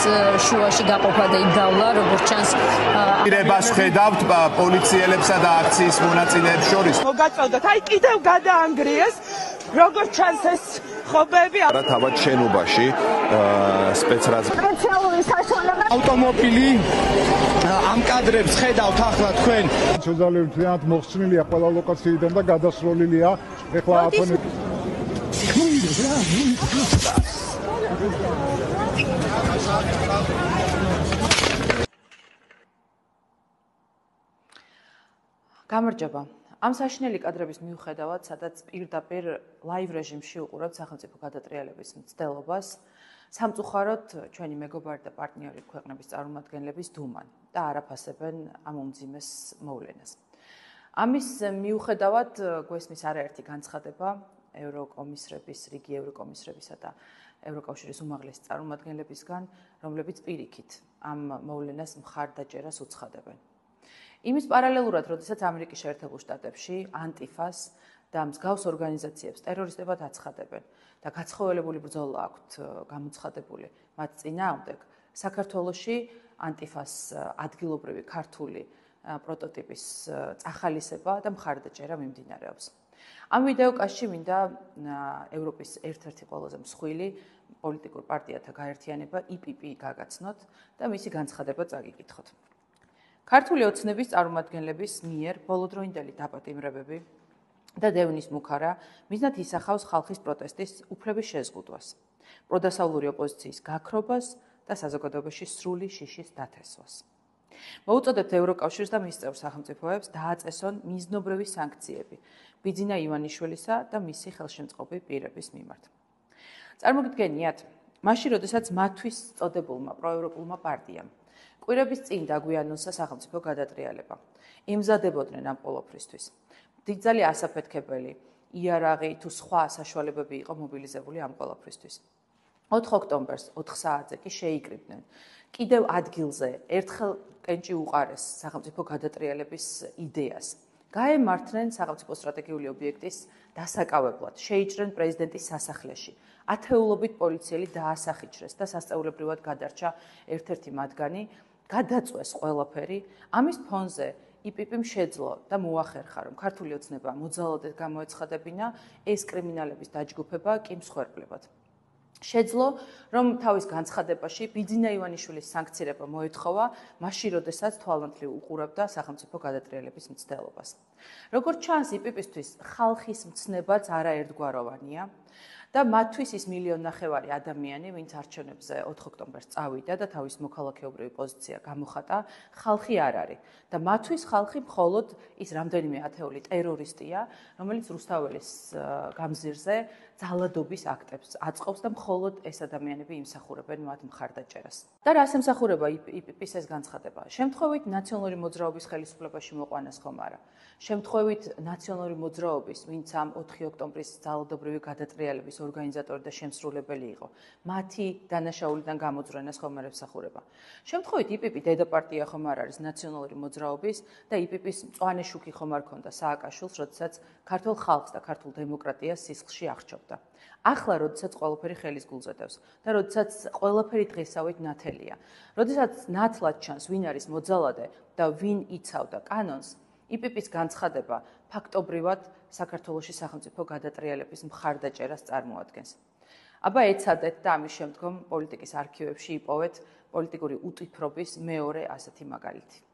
შუაში გაყოფა და იქ გავლა, როგორც ჩანს. პირებას ხედავთ პოლიციელებსა და აქციის მონაწილეებს შორის. მოგაწოდოთ, აი კიდევ გადაანგრიეს, როგორც ჩანს ეს ხობები. თავად შენობაში სპეცრაზ სპეციალური საშუალება ავტომობილი ამ კადრებს ხედავთ ახლა თქვენ. ძალიან მთლიანად მოხსნილია ყველა ლოკაციიდან და გადასროლილია ეხლა ათონი. გამარჯობა. ამ საშინელი კადრების მიუხედავად, სადაც პირდაპირ ლაივ რეჟიმში უყურავთ სახელმწიფო გადატრიალების მცდელობას, სამწუხაროდ ჩვენი მეგობარი და პარტნიორი ქვეყნების წარმომადგენლების დუმან და არ აფასებენ ამ უმძიმეს მოვლენას. ამის მიუხედავად გვესმის არაერთი განცხადება ევროკომისრების, რიგი ევროკომისრებისა და ევროკავშირის უმაღლესი წარმომადგენლებისგან, რომლებიც პირიქით ამ მოვლენას მხარდაჭერას უცხადებენ. იმის პარალელურად, როდესაც ამერიკის შეერთებულ შტატებში ანტიფას და მსგავს ორგანიზაციებს ტერორისტებად აცხადებენ და გაცხოველებული ბრძოლა აქვთ გამოცხადებული მათ წინააღმდეგ, საქართველოში ანტიფას ადგილობრივი ქართული პროტოტიპის წახალისება და მხარდაჭერა მიმდინარეობს. ამ ვიდეოკასში მინდა ევროპის ერთ-ერთი ყველაზე მსხვილი პოლიტიკურ პარტიათა გაერთიანება IPP გაგაცნოთ და მისი განცხადება წაგიკითხოთ. ქართული ოცნების წარმომადგენლების მიერ ბოლოდროინდელი დაპატიმრებები და დევნის მუქარა მიზნად ისახავს ხალხის პროტესტის უფლების შეზღუდვას, პროდასავლური ოპოზიციის გაქრობას და საზოგადოებაში სრული შიშის დათესვას. მოუწოდებთ ევროკავშირს და მის წევრ სახელმწიფოებს დააწესონ მიზნობრივი სანქციები ბიძინა ივანიშვილისა და მისი ხელშემწყობი პირების მიმართ. წარმოგიდგენიათ, მაშინ, როდესაც მათთვის წოდებულმა პროევროპულმა პარტიამ კვირების წინ დაგვიანონსა სახელმწიფო გადატრიალება. იმზადებოდნენ ამ ყოველფრისთვის. დიდძალი ასაფეთქებელი იარაღი თუ სხვა საშუალებები იყო მობილიზებული ამ ყოველფრისთვის. 4 ოქტომბერს 4 საათზე კი შეიკრიბნენ. კიდევ ადგილზე ერთხელ კენჭი უყარეს სახელმწიფო გადატრიალების იდეას. გაემართნენ სახელმწიფო სტრატეგიული ობიექტის დასაკავებლად, შეიჭრენ პრეზიდენტის სასახლეში. ათეულობით პოლიციელი დაასახიჩრეს და სასწაულებრივად გადარჩა ერთ-ერთი მათგანი, გადაწვეს ყველაფერი. ამის ფონზე IPP-მ შეძლო და მოახერხა, რომ ქართული ოცნება მოძალადედ გამოეცხადებინა, ეს კრიმინალების დაჯგუფება კი მსხვერპლებად. შეძლო, რომ თავის განცხადებაში ბიძინა ივანიშვილის სანქცირება მოეთხოვა, მაშინ, როდესაც თვალმათლივ უყურავდა სახელმწიფო გადატრიალების მცდელობას. როგორც ჩანს, IPP-ისთვის ხალხის მცნებაც არაერთგვაროვანია და მათთვის ის 1,5 მილიონი ადამიანი, ვინც არჩევნებზე 4 ოქტომბერს წავიდა და თავის მოქალაქეობრივი პოზიცია გამოხატა, ხალხი არ არის და მათთვის ხალხი მხოლოდ ის რამდენიმე ათეული ტერორისტია, რომელიც რუსთაველის გამზირზე ძალადობის აქტებს აწყობს და მხოლოდ ეს ადამიანები იმსახურებენ მათ მხარდაჭერას. და რას ემსახურება IPP-ის ეს განცხადება? შემთხვევით ნაციონალური მოძრაობის ხელისუფლებაში მოყვანას ხომ არა? შემთხვევით ნაციონალური მოძრაობის, ვინც ამ 4 ოქტომბრის ძალადობრივი გადატრიალების ორგანიზატორი და შემსრულებელი იყო, მათი დანაშაულიდან გამოძვრენას ხომ არ ემსახურება? შემთხვევით IPP დედაპარტია ხომ არ არის ნაციონალური მოძრაობის და IPP-ის მწვანე შუქი ხომ არ ქონდა სააკაშვილს, როდესაც ქართულ ხალხს და ქართულ დემოკრატიას სისხლში აღჭობდა. ახლა, როდესაც ყველაფერი ხელის გულზე დევს და როდესაც ყველაფერი დღესავით ნათელია, როდესაც ნათლად ჩანს, ვინ არის მოძალადე და ვინ იცავდა კანონს, IPP-ის განცხადება ფაქტობრივად საქართველოში სახელმწიფო გადატრიალების მხარდაჭერას წარმოადგენს. აბა ეცადეთ და ამის შემდგომ პოლიტიკის არქივებში იპოვეთ პოლიტიკური უტვიფრობის მეორე ასეთი მაგალითი.